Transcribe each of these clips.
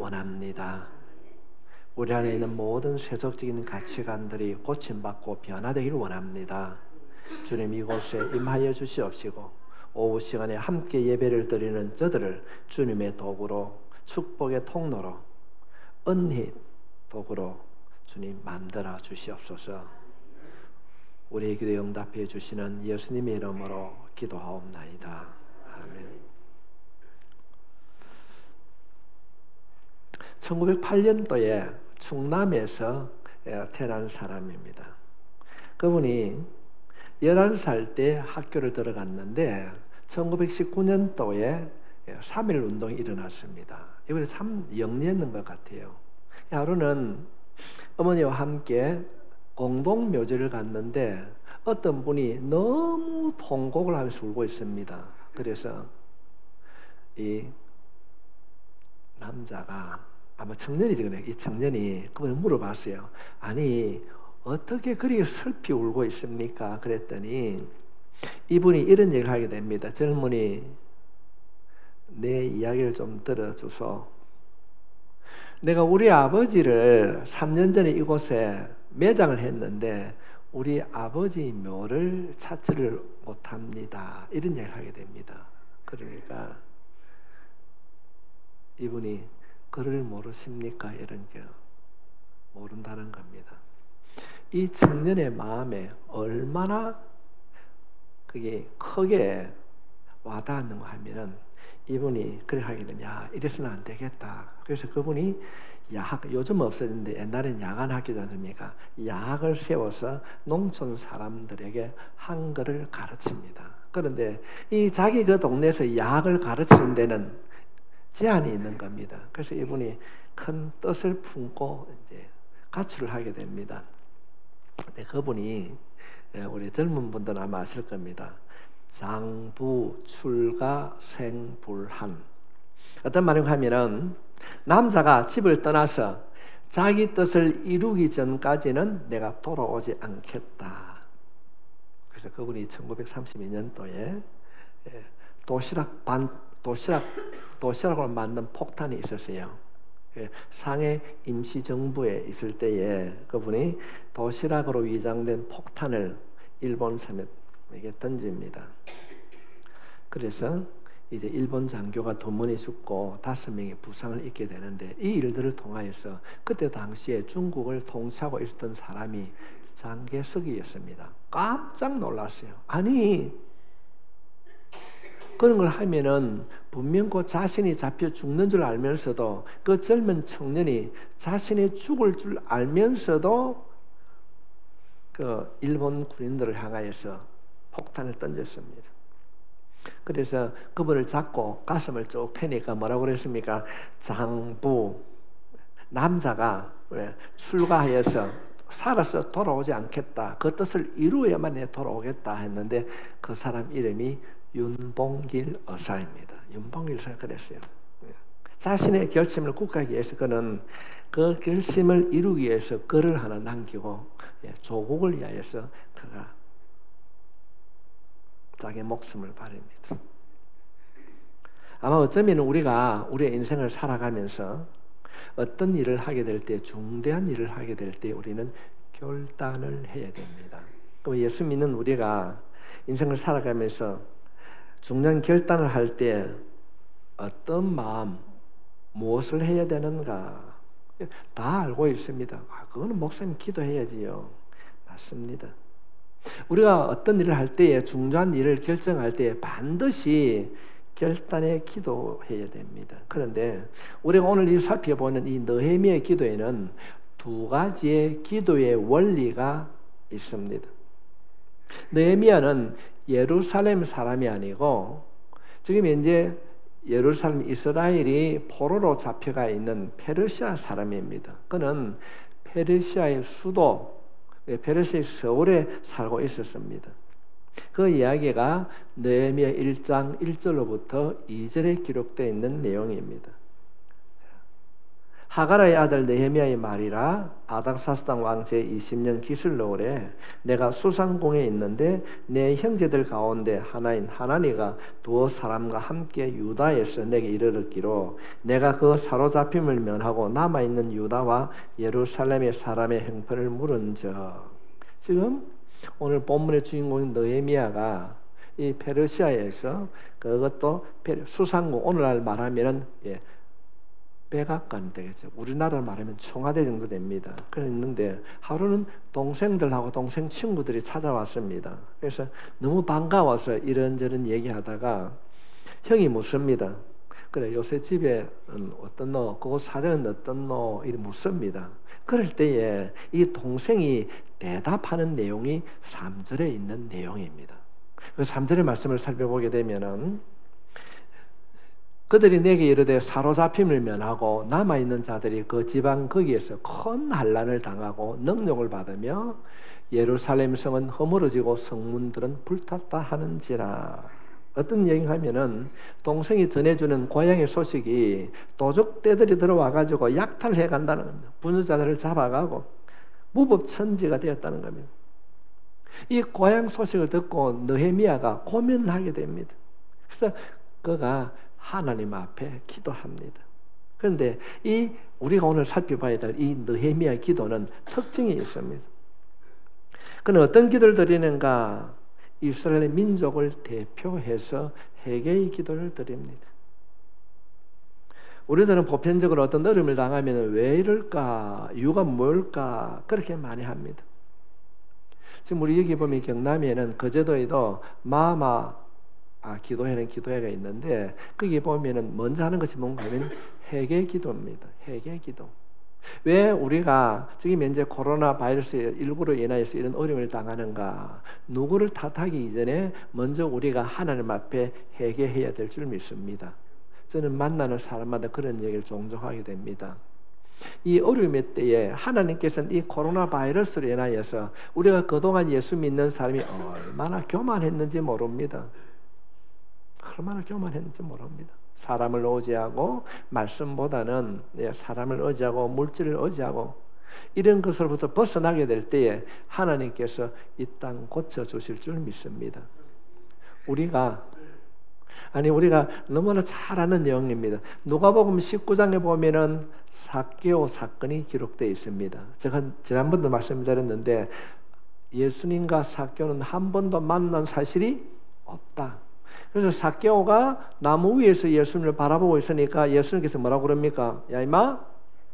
원합니다. 우리 안에 있는 모든 세속적인 가치관들이 고침받고 변화되기를 원합니다. 주님 이곳에 임하여 주시옵시고 오후 시간에 함께 예배를 드리는 저들을 주님의 도구로, 축복의 통로로, 은혜 도구로 주님 만들어 주시옵소서. 우리의 기도에 응답해 주시는 예수님의 이름으로 기도하옵나이다. 아멘. 1908년도에 충남에서 태어난 사람입니다. 그분이 11살 때 학교를 들어갔는데 1919년도에 3.1 운동이 일어났습니다. 이번에 참 영리했는 것 같아요. 하루는 어머니와 함께 공동묘지를 갔는데 어떤 분이 너무 통곡을 하면서 울고 있습니다. 그래서 이 남자가 아마 청년이지, 이 청년이 그분을 물어봤어요. 아니 어떻게 그리 슬피 울고 있습니까? 그랬더니 이분이 이런 얘기를 하게 됩니다. 젊은이, 내 이야기를 좀 들어줘서 내가 우리 아버지를 3년 전에 이곳에 매장을 했는데 우리 아버지 묘를 찾지를 못합니다. 이런 얘기를 하게 됩니다. 그러니까 이분이 그를 모르십니까? 이런 게 모른다는 겁니다. 이 청년의 마음에 얼마나 그게 크게 와닿았는가 하면은 이분이 그렇게 하게 되면 야 이래서는 안 되겠다. 그래서 그분이 야학, 요즘 없어졌는데 옛날엔 야간 학교지 않습니까? 야학을 세워서 농촌 사람들에게 한글을 가르칩니다. 그런데 이 자기 그 동네에서 야학을 가르치는 데는 제한이 있는 겁니다. 그래서 이분이 큰 뜻을 품고 이제 가출을 하게 됩니다. 근데 그분이 우리 젊은 분들은 아마 아실 겁니다. 장부 출가 생불한. 어떤 말인가 하면은 남자가 집을 떠나서 자기 뜻을 이루기 전까지는 내가 돌아오지 않겠다. 그래서 그분이 1932년도에 도시락을 만든 폭탄이 있었어요. 상해 임시정부에 있을 때에 그분이 도시락으로 위장된 폭탄을 일본 사람에게 던집니다. 그래서 이제 일본 장교가 2명이 죽고 5명이 부상을 입게 되는데 이 일들을 통하여서 그때 당시에 중국을 통치하고 있었던 사람이 장개석이었습니다. 깜짝 놀랐어요. 아니 그런 걸 하면은 분명 그 자신이 잡혀 죽는 줄 알면서도 그 젊은 청년이 자신이 죽을 줄 알면서도 그 일본 군인들을 향하여서 폭탄을 던졌습니다. 그래서 그분을 잡고 가슴을 쭉 패니까 뭐라고 그랬습니까? 장부, 남자가 출가하여서 살아서 돌아오지 않겠다. 그 뜻을 이루어야만 내 돌아오겠다 했는데 그 사람 이름이 윤봉길 의사입니다. 윤봉길 의사가 그랬어요. 자신의 결심을 굳게 위해서 그는 그 결심을 이루기 위해서 글을 하나 남기고 조국을 위하여서 그가 자기 목숨을 바릅니다. 아마 어쩌면 우리가 우리의 인생을 살아가면서 어떤 일을 하게 될 때, 중대한 일을 하게 될 때 우리는 결단을 해야 됩니다. 그럼 예수 믿는 우리가 인생을 살아가면서 중요한 결단을 할 때 어떤 마음, 무엇을 해야 되는가 다 알고 있습니다. 그거는 목사님 기도해야지요. 맞습니다. 우리가 어떤 일을 할 때에 중요한 일을 결정할 때에 반드시 결단에 기도해야 됩니다. 그런데 우리가 오늘 살펴보는 이 느헤미야의 기도에는 2가지의 기도의 원리가 있습니다. 느헤미야는 예루살렘 사람이 아니고 지금 현재 예루살렘 이스라엘이 포로로 잡혀가 있는 페르시아 사람입니다. 그는 페르시아의 수도 페르시아의 서울에 살고 있었습니다. 그 이야기가 느헤미야 1장 1절로부터 2절에 기록되어 있는 내용입니다. 하가라의 아들 느헤미야의 말이라. 아닥사스당 왕 제20년 기슬로월에 내가 수상궁에 있는데 내 형제들 가운데 하나인 하나니가 두어 사람과 함께 유다에서 내게 이르렀기로 내가 그 사로잡힘을 면하고 남아있는 유다와 예루살렘의 사람의 형편을 물은즉. 지금 오늘 본문의 주인공인 느헤미야가 이 페르시아에서 그것도 수상궁, 오늘날 말하면은 백악관 되겠죠. 우리나라 말하면 청와대 정도 됩니다. 그랬는데 하루는 동생들하고 동생 친구들이 찾아왔습니다. 그래서 너무 반가워서 이런저런 얘기하다가 형이 묻습니다. 그래, 요새 집에 어떤 너, 그거 사정은 어떤 너, 이렇게 묻습니다. 그럴 때에 이 동생이 대답하는 내용이 3절에 있는 내용입니다. 그 3절의 말씀을 살펴보게 되면은 그들이 내게 이르되 사로잡힘을 면하고 남아있는 자들이 그 지방 거기에서 큰 환난을 당하고 능욕을 받으며 예루살렘 성은 허물어지고 성문들은 불탔다 하는지라. 어떤 얘기가 하면은 동생이 전해주는 고향의 소식이 도적떼들이 들어와가지고 약탈해 간다는 겁니다. 분유자들을 잡아가고 무법천지가 되었다는 겁니다. 이 고향 소식을 듣고 느헤미야가 고민을 하게 됩니다. 그래서 그가 하나님 앞에 기도합니다. 그런데 이 우리가 오늘 살펴봐야 될 이 느헤미야의 기도는 특징이 있습니다. 그는 어떤 기도를 드리는가? 이스라엘 민족을 대표해서 회개의 기도를 드립니다. 우리들은 보편적으로 어떤 어려움을 당하면 왜 이럴까? 이유가 뭘까? 그렇게 많이 합니다. 지금 우리 여기 보면 경남에는 거제도에도 마마 기도회는 기도회가 있는데 거기 보면은 먼저 하는 것이 뭔가 하면 회개 기도입니다. 회개 기도. 왜 우리가 지금 현재 코로나 바이러스 19로 인하여서 이런 어려움을 당하는가? 누구를 탓하기 이전에 먼저 우리가 하나님 앞에 회개해야 될 줄 믿습니다. 저는 만나는 사람마다 그런 얘기를 종종 하게 됩니다. 이 어려움의 때에 하나님께서는 이 코로나 바이러스로 인하여서 우리가 그동안 예수 믿는 사람이 얼마나 교만했는지 모릅니다. 얼마나 교만했는지 모릅니다. 사람을 의지하고 말씀보다는 사람을 의지하고 물질을 의지하고 이런 것으로부터 벗어나게 될 때에 하나님께서 이 땅 고쳐주실 줄 믿습니다. 우리가 너무나 잘 아는 내용입니다. 누가복음 19장에 보면은 삭개오 사건이 기록되어 있습니다. 제가 지난번도 말씀드렸는데 예수님과 삭개오는 한 번도 만난 사실이 없다. 그래서 삭개오가 나무 위에서 예수님을 바라보고 있으니까 예수님께서 뭐라고 그럽니까? 야 임마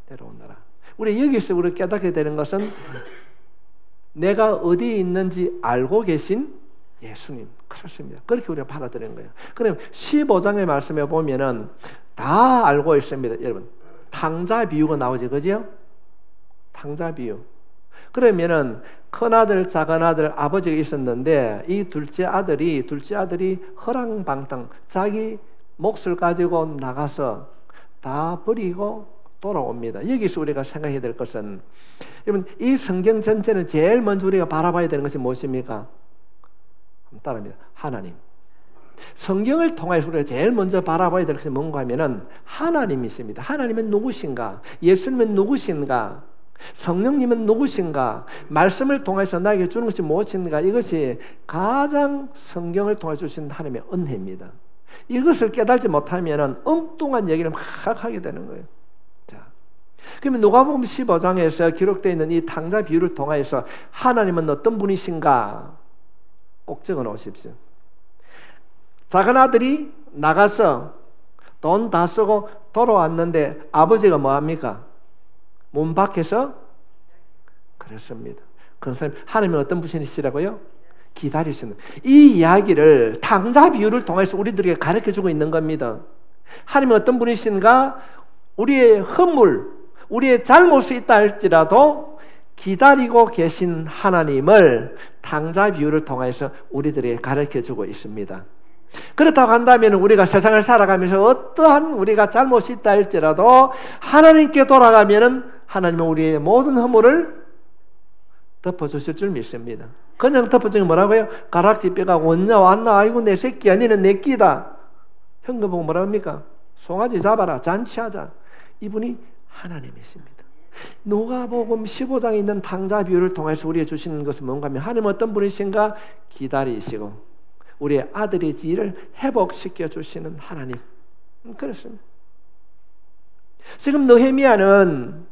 내려오너라. 우리 여기서 우리 깨닫게 되는 것은 내가 어디에 있는지 알고 계신 예수님. 그렇습니다. 그렇게 우리가 받아들이는 거예요. 그럼 15장의 말씀에 보면은 다 알고 있습니다. 여러분 탕자 비유가 나오지, 그죠? 탕자 비유. 그러면은 큰아들, 작은아들, 아버지가 있었는데 이 둘째 아들이 허랑방탕 자기 몫을 가지고 나가서 다 버리고 돌아옵니다. 여기서 우리가 생각해야 될 것은 여러분 이 성경 전체는 제일 먼저 우리가 바라봐야 되는 것이 무엇입니까? 따라합니다. 하나님. 성경을 통해서 우리가 제일 먼저 바라봐야 될 것이 뭔가 하면은 하나님이십니다. 하나님은 누구신가? 예수님은 누구신가? 성령님은 누구신가? 말씀을 통해서 나에게 주는 것이 무엇인가? 이것이 가장 성경을 통해 주신 하나님의 은혜입니다. 이것을 깨달지 못하면 엉뚱한 얘기를 막 하게 되는 거예요. 자, 그러면 누가복음 15장에서 기록되어 있는 이 탕자 비유를 통해서 하나님은 어떤 분이신가? 꼭 적어 놓으십시오. 작은 아들이 나가서 돈 다 쓰고 돌아왔는데 아버지가 뭐합니까? 문 밖에서 그랬습니다. 그 사람 하나님은 어떤 분이시라고요? 기다리시는. 이 이야기를 탕자 비유를 통해서 우리들에게 가르쳐주고 있는 겁니다. 하나님은 어떤 분이신가? 우리의 허물, 우리의 잘못이 있다 할지라도 기다리고 계신 하나님을 탕자 비유를 통해서 우리들에게 가르쳐주고 있습니다. 그렇다고 한다면 우리가 세상을 살아가면서 어떠한 우리가 잘못이 있다 할지라도 하나님께 돌아가면은 하나님은 우리의 모든 허물을 덮어주실 줄 믿습니다. 그냥 덮어주는 게 뭐라고요? 가락지 뼈가 왔냐 왔나? 아이고 내 새끼야, 너는 내 끼다. 현금 보고 뭐라 합니까? 송아지 잡아라, 잔치하자. 이분이 하나님이십니다. 누가복음 15장에 있는 탕자 비유를 통해서 우리에게 주시는 것은 뭔가 하면 하나님은 어떤 분이신가? 기다리시고 우리의 아들의 지위를 회복시켜 주시는 하나님. 그렇습니다. 지금 느헤미야는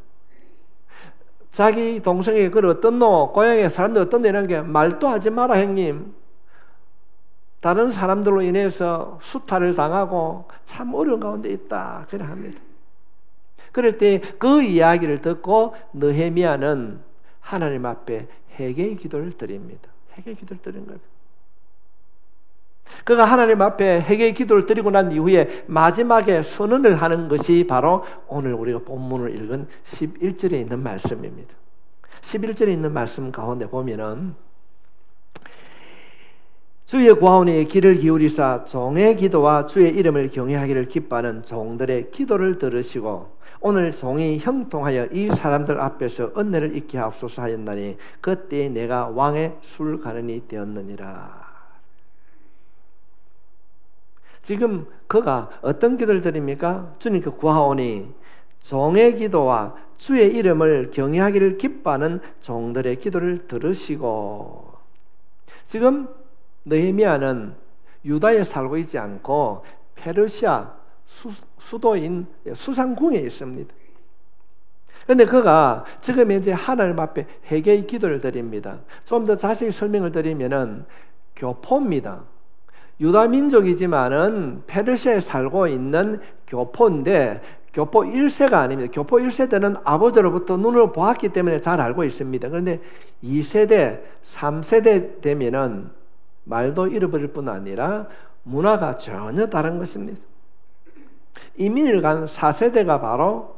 자기 동생에게 그걸 어떻노? 고향의 사람들 어떤데? 이런 게 말도 하지 마라 형님. 다른 사람들로 인해서 수탈을 당하고 참 어려운 가운데 있다. 그래 합니다. 그럴 때 그 이야기를 듣고 느헤미야는 하나님 앞에 회개의 기도를 드립니다. 회개의 기도를 드린 거예요. 그가 하나님 앞에 회개의 기도를 드리고 난 이후에 마지막에 선언을 하는 것이 바로 오늘 우리가 본문을 읽은 11절에 있는 말씀입니다. 11절에 있는 말씀 가운데 보면은 주의 구하오니 귀를 기울이사 종의 기도와 주의 이름을 경외하기를 기뻐하는 종들의 기도를 들으시고 오늘 종이 형통하여 이 사람들 앞에서 은혜를 잊게 하옵소서 하였나니 그때 내가 왕의 술가는이 되었느니라. 지금 그가 어떤 기도를 드립니까? 주님께 구하오니 종의 기도와 주의 이름을 경외하기를 기뻐하는 종들의 기도를 들으시고, 지금 느헤미야는 유다에 살고 있지 않고 페르시아 수도인 수상궁에 있습니다. 그런데 그가 지금 이제 하나님 앞에 회개의 기도를 드립니다. 좀 더 자세히 설명을 드리면은 교포입니다. 유다 민족이지만은 페르시아에 살고 있는 교포인데 교포 1세가 아닙니다. 교포 1세대는 아버지로부터 눈으로 보았기 때문에 잘 알고 있습니다. 그런데 2세대, 3세대 되면은 말도 잃어버릴 뿐 아니라 문화가 전혀 다른 것입니다. 이민을 간 4세대가 바로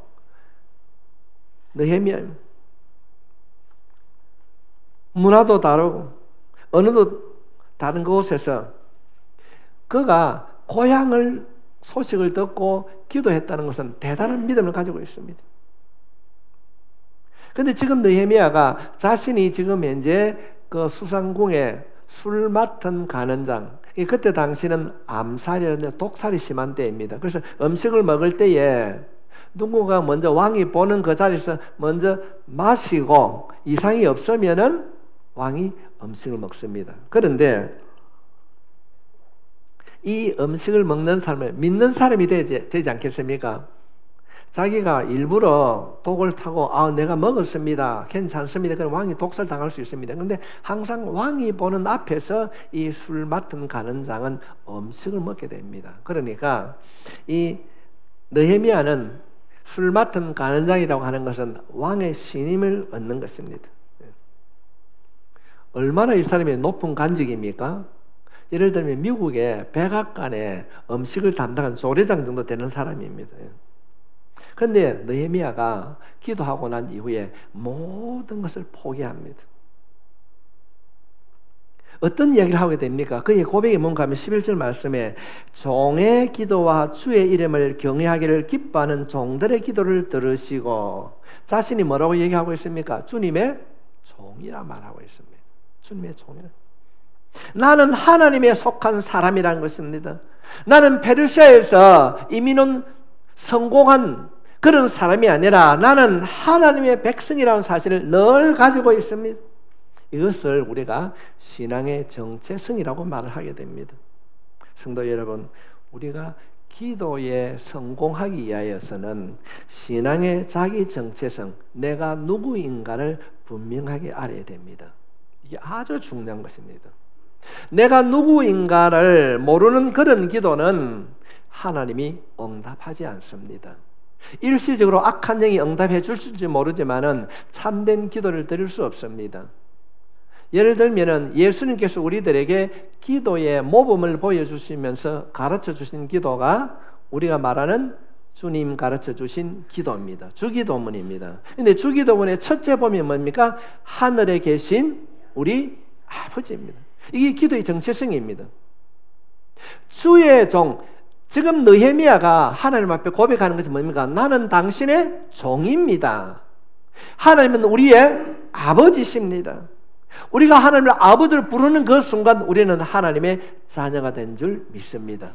느헤미야입니다. 문화도 다르고 언어도 다른 곳에서 그가 고향을 소식을 듣고 기도했다는 것은 대단한 믿음을 가지고 있습니다. 그런데 지금 느헤미야가 자신이 지금 현재 그 수상궁에 술 맡은 간원장, 그때 당시는 암살이라는 독살이 심한 때입니다. 그래서 음식을 먹을 때에 누군가 먼저 왕이 보는 그 자리에서 먼저 마시고 이상이 없으면은 왕이 음식을 먹습니다. 그런데 이 음식을 먹는 사람을 믿는 사람이 되지 않겠습니까? 자기가 일부러 독을 타고 내가 먹었습니다, 괜찮습니다, 그럼 왕이 독살 당할 수 있습니다. 그런데 항상 왕이 보는 앞에서 이 술 맡은 간원장은 음식을 먹게 됩니다. 그러니까 이 느헤미야는 술 맡은 간원장이라고 하는 것은 왕의 신임을 얻는 것입니다. 얼마나 이 사람이 높은 관직입니까? 예를 들면 미국의 백악관에 음식을 담당한 조례장 정도 되는 사람입니다. 그런데 느헤미야가 기도하고 난 이후에 모든 것을 포기합니다. 어떤 이야기를 하게 됩니까? 그의 고백이 뭔가 하면 11절 말씀에 종의 기도와 주의 이름을 경외하기를 기뻐하는 종들의 기도를 들으시고, 자신이 뭐라고 얘기하고 있습니까? 주님의 종이라 말하고 있습니다. 주님의 종이라. 나는 하나님에 속한 사람이라는 것입니다. 나는 페르시아에서 이민은 성공한 그런 사람이 아니라 나는 하나님의 백성이라는 사실을 늘 가지고 있습니다. 이것을 우리가 신앙의 정체성이라고 말을 하게 됩니다. 성도 여러분, 우리가 기도에 성공하기 위하여서는 신앙의 자기 정체성, 내가 누구인가를 분명하게 알아야 됩니다. 이게 아주 중요한 것입니다. 내가 누구인가를 모르는 그런 기도는 하나님이 응답하지 않습니다. 일시적으로 악한 영이 응답해 줄지 모르지만은 참된 기도를 드릴 수 없습니다. 예를 들면은 예수님께서 우리들에게 기도의 모범을 보여주시면서 가르쳐 주신 기도가 우리가 말하는 주님 가르쳐 주신 기도입니다. 주기도문입니다. 그런데 주기도문의 첫째 보면 뭡니까? 하늘에 계신 우리 아버지입니다. 이게 기도의 정체성입니다. 주의 종, 지금 느헤미야가 하나님 앞에 고백하는 것이 뭡니까? 나는 당신의 종입니다. 하나님은 우리의 아버지십니다. 우리가 하나님의 아버지를 부르는 그 순간 우리는 하나님의 자녀가 된 줄 믿습니다.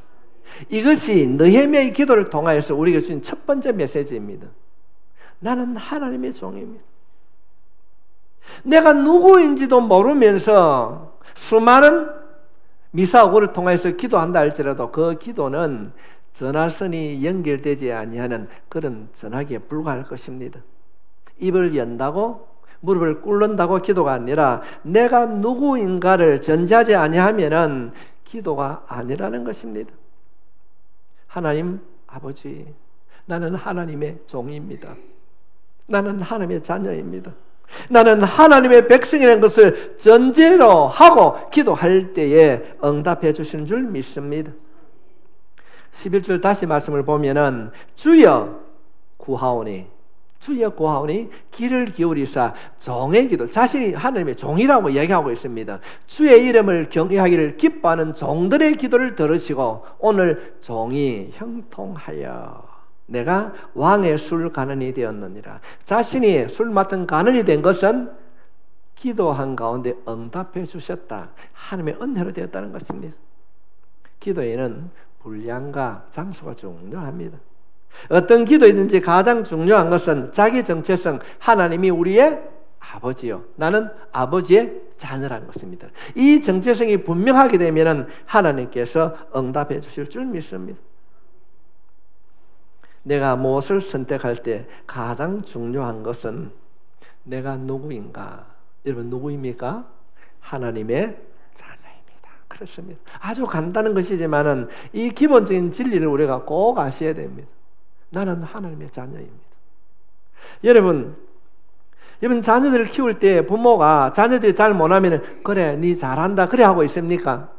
이것이 느헤미야의 기도를 통하여서 우리에게 주신 첫 번째 메시지입니다. 나는 하나님의 종입니다. 내가 누구인지도 모르면서 수많은 미사오고를 통해서 기도한다 할지라도 그 기도는 전화선이 연결되지 아니하는 그런 전화기에 불과할 것입니다. 입을 연다고 무릎을 꿇는다고 기도가 아니라 내가 누구인가를 전제하지 아니하면은 기도가 아니라는 것입니다. 하나님 아버지, 나는 하나님의 종입니다. 나는 하나님의 자녀입니다. 나는 하나님의 백성이라는 것을 전제로 하고 기도할 때에 응답해 주시는 줄 믿습니다. 11절 다시 말씀을 보면은 주여 구하오니, 주여 구하오니 귀를 기울이사 종의 기도, 자신이 하나님의 종이라고 얘기하고 있습니다. 주의 이름을 경외하기를 기뻐하는 종들의 기도를 들으시고 오늘 종이 형통하여 내가 왕의 술 간원이 되었느니라. 자신이 술 맡은 간원이 된 것은 기도한 가운데 응답해 주셨다, 하나님의 은혜로 되었다는 것입니다. 기도에는 분량과 장소가 중요합니다. 어떤 기도이든지 가장 중요한 것은 자기 정체성, 하나님이 우리의 아버지요, 나는 아버지의 자녀라는 것입니다. 이 정체성이 분명하게 되면 하나님께서 응답해 주실 줄 믿습니다. 내가 무엇을 선택할 때 가장 중요한 것은 내가 누구인가. 여러분 누구입니까? 하나님의 자녀입니다. 그렇습니다. 아주 간단한 것이지만은 이 기본적인 진리를 우리가 꼭 아셔야 됩니다. 나는 하나님의 자녀입니다. 여러분 자녀들을 키울 때 부모가 자녀들이 잘 못하면 그래 니 잘한다 그래 하고 있습니까?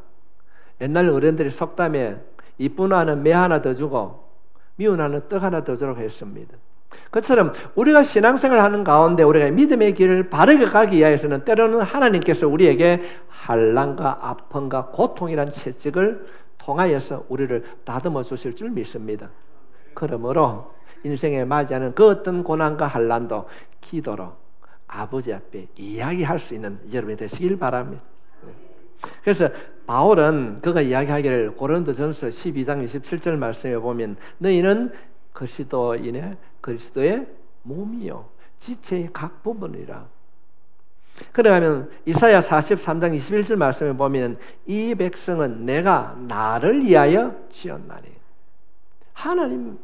옛날 어른들이 속담에 이쁜 아는 매 하나 더 주고 미운 아는 떡 하나 더 주라고 했습니다. 그처럼 우리가 신앙생활을 하는 가운데 우리가 믿음의 길을 바르게 가기 위해서는 때로는 하나님께서 우리에게 환난과 아픔과 고통이란 채찍을 통하여서 우리를 다듬어 주실 줄 믿습니다. 그러므로 인생에 맞이하는 그 어떤 고난과 환난도 기도로 아버지 앞에 이야기할 수 있는 여러분이 되시길 바랍니다. 그래서 바울은 그가 이야기하기를 고린도전서 12장 27절 말씀에 보면 너희는 그리스도의 몸이요 지체의 각 부분이라. 그러면 이사야 43장 21절 말씀에 보면 이 백성은 내가 나를 위하여 지었나니. 하나님,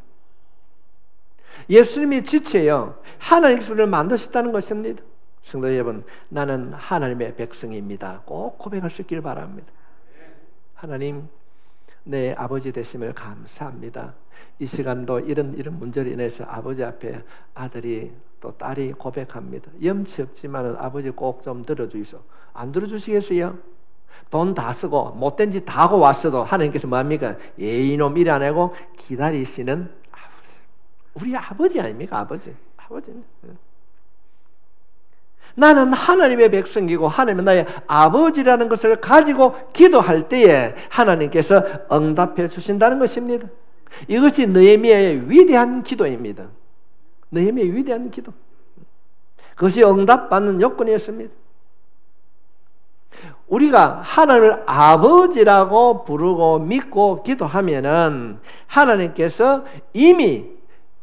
예수님이 지체요 하나님께서 우리를 만드셨다는 것입니다. 성도 여러분, 나는 하나님의 백성입니다. 꼭 고백할 수 있길 바랍니다. 하나님, 내 아버지 되심을 감사합니다. 이 시간도 이런 문제로 인해서 아버지 앞에 아들이 또 딸이 고백합니다. 염치 없지만 아버지 꼭 좀 들어주이소. 안 들어주시겠어요? 돈 다 쓰고 못된 짓 다 하고 왔어도 하나님께서 뭡니까? 이놈 일 안 하고 기다리시는 아버지. 우리 아버지 아닙니까? 아버지입니다. 나는 하나님의 백성이고 하나님은 나의 아버지라는 것을 가지고 기도할 때에 하나님께서 응답해 주신다는 것입니다. 이것이 느헤미야의 위대한 기도입니다. 느헤미야의 위대한 기도. 그것이 응답받는 요건이었습니다. 우리가 하나님을 아버지라고 부르고 믿고 기도하면은 하나님께서 이미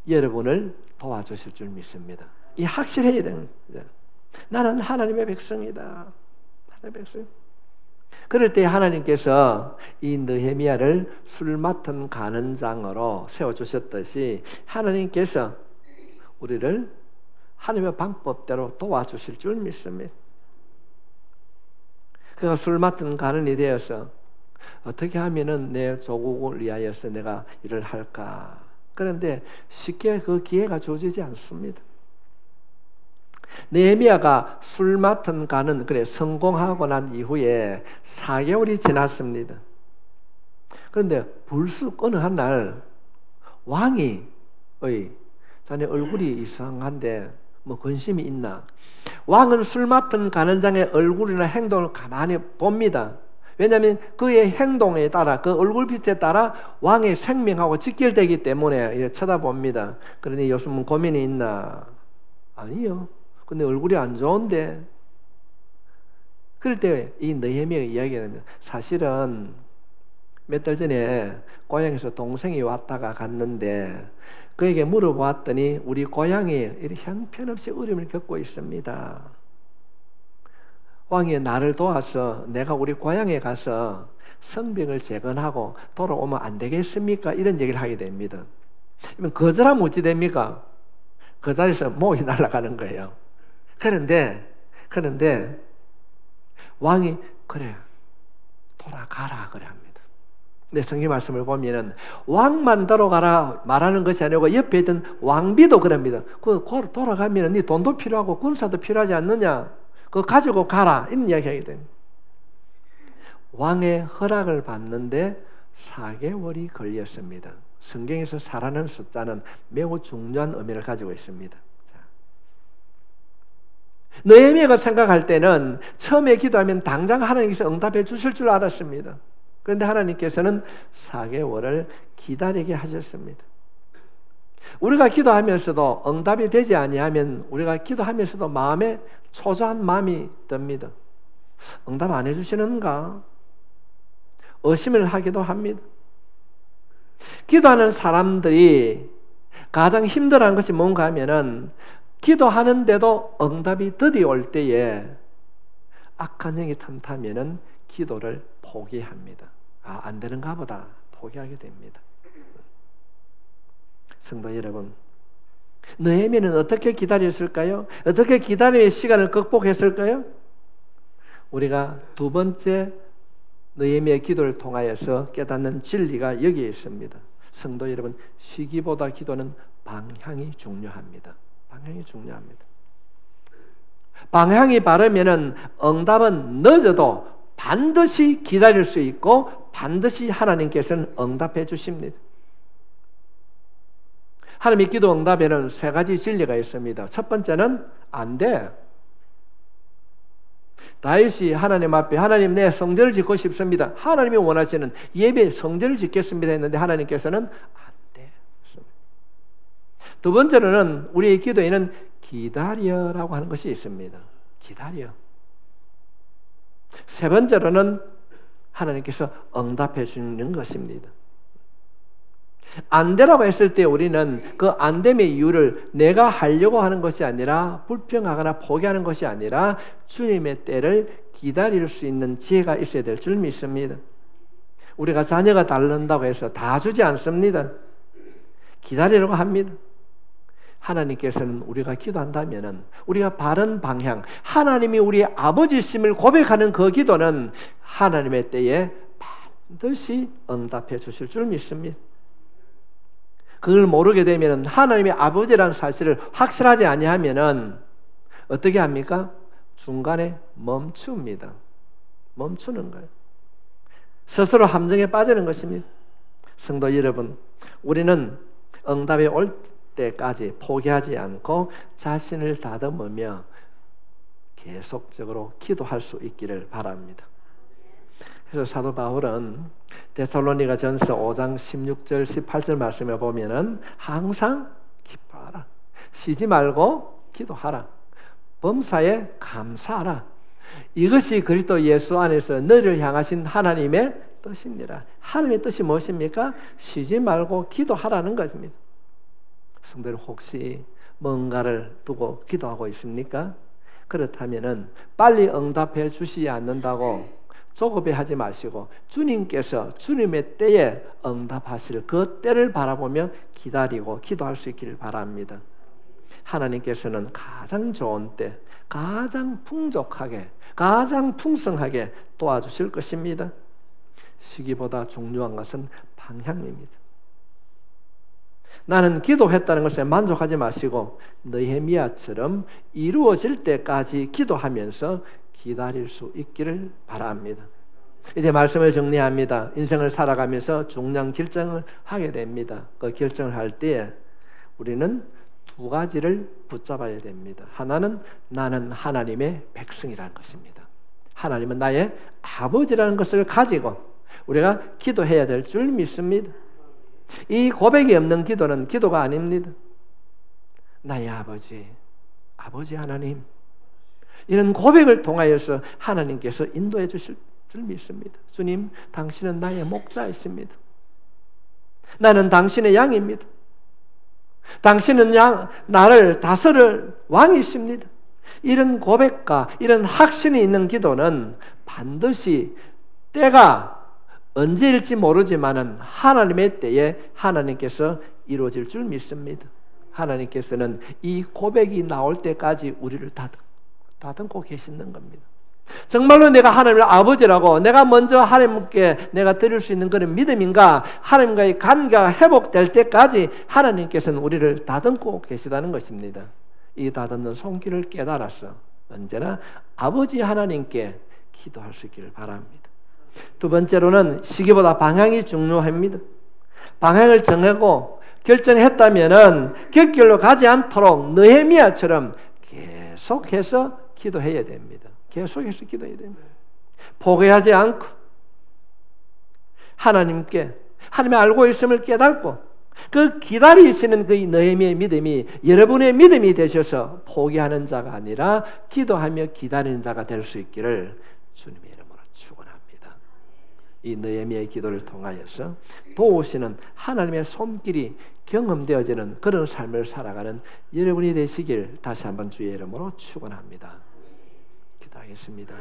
여러분을 도와주실 줄 믿습니다. 이 확실해야 되는 거죠. 나는 하나님의 백성이다. 하나님의 백성. 그럴 때 하나님께서 이 느헤미야를 술 맡은 간원장으로 세워주셨듯이 하나님께서 우리를 하나님의 방법대로 도와주실 줄 믿습니다. 그가 술 맡은 간원이 되어서 어떻게 하면은 내 조국을 위하여서 내가 일을 할까? 그런데 쉽게 그 기회가 주어지지 않습니다. 느헤미야가 술 맡은 간은 성공하고 난 이후에 4개월이 지났습니다. 그런데 불쑥 어느 한 날 왕이 자네 얼굴이 이상한데 뭐 근심이 있나? 왕은 술 맡은 간원장의 얼굴이나 행동을 가만히 봅니다. 왜냐하면 그의 행동에 따라 그 얼굴빛에 따라 왕의 생명하고 직결되기 때문에 쳐다봅니다. 그러니 요즘 고민이 있나? 아니요. 근데 얼굴이 안 좋은데. 그럴 때 이 느헤미야가 이야기하는 사실은 몇 달 전에 고향에서 동생이 왔다가 갔는데 그에게 물어보았더니 우리 고향이 이렇게 형편없이 어려움을 겪고 있습니다. 왕이 나를 도와서 내가 우리 고향에 가서 성병을 재건하고 돌아오면 안 되겠습니까? 이런 얘기를 하게 됩니다. 그러면 거절하면 어찌 됩니까? 그 자리에서 목이 날아가는 거예요. 그런데 왕이 그래 돌아가라 그래 합니다. 근데 성경 말씀을 보면은 왕만 돌아가라 말하는 것이 아니고 옆에 있던 왕비도 그럽니다. 그 돌아가면은 네 돈도 필요하고 군사도 필요하지 않느냐? 그거 가지고 가라 이런 이야기 하게 됩니다. 왕의 허락을 받는데 4개월이 걸렸습니다. 성경에서 4라는 숫자는 매우 중요한 의미를 가지고 있습니다. 느헤미야가 생각할 때는 처음에 기도하면 당장 하나님께서 응답해 주실 줄 알았습니다. 그런데 하나님께서는 4개월을 기다리게 하셨습니다. 우리가 기도하면서도 응답이 되지 아니하면 우리가 기도하면서도 마음에 초조한 마음이 듭니다. 응답 안 해주시는가? 의심을 하기도 합니다. 기도하는 사람들이 가장 힘들어하는 것이 뭔가 하면은 기도하는데도 응답이 더디 올 때에 악한 영이 틈타면은 기도를 포기합니다. 안 되는가 보다 포기하게 됩니다. 성도 여러분, 느헤미야는 어떻게 기다렸을까요? 어떻게 기다림의 시간을 극복했을까요? 우리가 두 번째 느헤미야의 기도를 통하여서 깨닫는 진리가 여기에 있습니다. 성도 여러분, 시기보다 기도는 방향이 중요합니다. 방향이 중요합니다. 방향이 바르면은 응답은 늦어도 반드시 기다릴 수 있고 반드시 하나님께서는 응답해 주십니다. 하나님의 기도 응답에는 3가지 진리가 있습니다. 첫 번째는 안 돼. 다윗이 하나님 앞에 하나님 내 성전을 짓고 싶습니다. 하나님이 원하시는 예배 성전을 짓겠습니다 했는데 하나님께서는 안 돼. 두 번째로는 우리의 기도에는 기다려라고 하는 것이 있습니다. 기다려. 세 번째로는 하나님께서 응답해 주는 것입니다. 안 되라고 했을 때 우리는 그 안 됨의 이유를 내가 하려고 하는 것이 아니라 불평하거나 포기하는 것이 아니라 주님의 때를 기다릴 수 있는 지혜가 있어야 될 줄 믿습니다. 우리가 자녀가 달른다고 해서 다 주지 않습니다. 기다리려고 합니다. 하나님께서는 우리가 기도한다면 우리가 바른 방향, 하나님이 우리의 아버지심을 고백하는 그 기도는 하나님의 때에 반드시 응답해 주실 줄 믿습니다. 그걸 모르게 되면 하나님의 아버지라는 사실을 확실하지 아니하면은 어떻게 합니까? 중간에 멈춥니다. 멈추는 거예요. 스스로 함정에 빠지는 것입니다. 성도 여러분, 우리는 응답이 올 때까지 포기하지 않고 자신을 다듬으며 계속적으로 기도할 수 있기를 바랍니다. 그래서 사도 바울은 데살로니가 전서 5장 16절 18절 말씀에 보면은 항상 기뻐하라, 쉬지 말고 기도하라, 범사에 감사하라, 이것이 그리스도 예수 안에서 너를 향하신 하나님의 뜻입니다. 하나님의 뜻이 무엇입니까? 쉬지 말고 기도하라는 것입니다. 성도들 혹시 뭔가를 두고 기도하고 있습니까? 그렇다면은 빨리 응답해 주시지 않는다고 조급해하지 마시고 주님께서 주님의 때에 응답하실 그 때를 바라보며 기다리고 기도할 수 있기를 바랍니다. 하나님께서는 가장 좋은 때, 가장 풍족하게, 가장 풍성하게 도와주실 것입니다. 시기보다 중요한 것은 방향입니다. 나는 기도했다는 것에 만족하지 마시고 느헤미야처럼 이루어질 때까지 기도하면서 기다릴 수 있기를 바랍니다. 이제 말씀을 정리합니다. 인생을 살아가면서 중요한 결정을 하게 됩니다. 그 결정을 할 때 우리는 2가지를 붙잡아야 됩니다. 하나는 나는 하나님의 백성이라는 것입니다. 하나님은 나의 아버지라는 것을 가지고 우리가 기도해야 될 줄 믿습니다. 이 고백이 없는 기도는 기도가 아닙니다. 나의 아버지, 아버지 하나님, 이런 고백을 통하여서 하나님께서 인도해 주실 줄 믿습니다. 주님, 당신은 나의 목자이십니다. 나는 당신의 양입니다. 당신은 나를 다스릴 왕이십니다. 이런 고백과 이런 확신이 있는 기도는 반드시 때가 언제일지 모르지만은 하나님의 때에 하나님께서 이루어질 줄 믿습니다. 하나님께서는 이 고백이 나올 때까지 우리를 다듬고 계시는 겁니다. 정말로 내가 하나님을 아버지라고 내가 먼저 하나님께 내가 드릴 수 있는 그런 믿음인가? 하나님과의 관계가 회복될 때까지 하나님께서는 우리를 다듬고 계시다는 것입니다. 이 다듬는 손길을 깨달아서 언제나 아버지 하나님께 기도할 수 있기를 바랍니다. 두 번째로는 시기보다 방향이 중요합니다. 방향을 정하고 결정했다면은 길 가지 않도록 느헤미야처럼 계속해서 기도해야 됩니다. 계속해서 기도해야 됩니다. 포기하지 않고 하나님의 알고 있음을 깨닫고 그 기다리시는 그 느헤미야의 믿음이 여러분의 믿음이 되셔서 포기하는 자가 아니라 기도하며 기다리는 자가 될 수 있기를 주님의 이름으로 축원합니다. 이 느헤미야의 기도를 통하여서 도우시는 하나님의 손길이 경험되어지는 그런 삶을 살아가는 여러분이 되시길 다시 한번 주의 이름으로 축원합니다. 기도하겠습니다.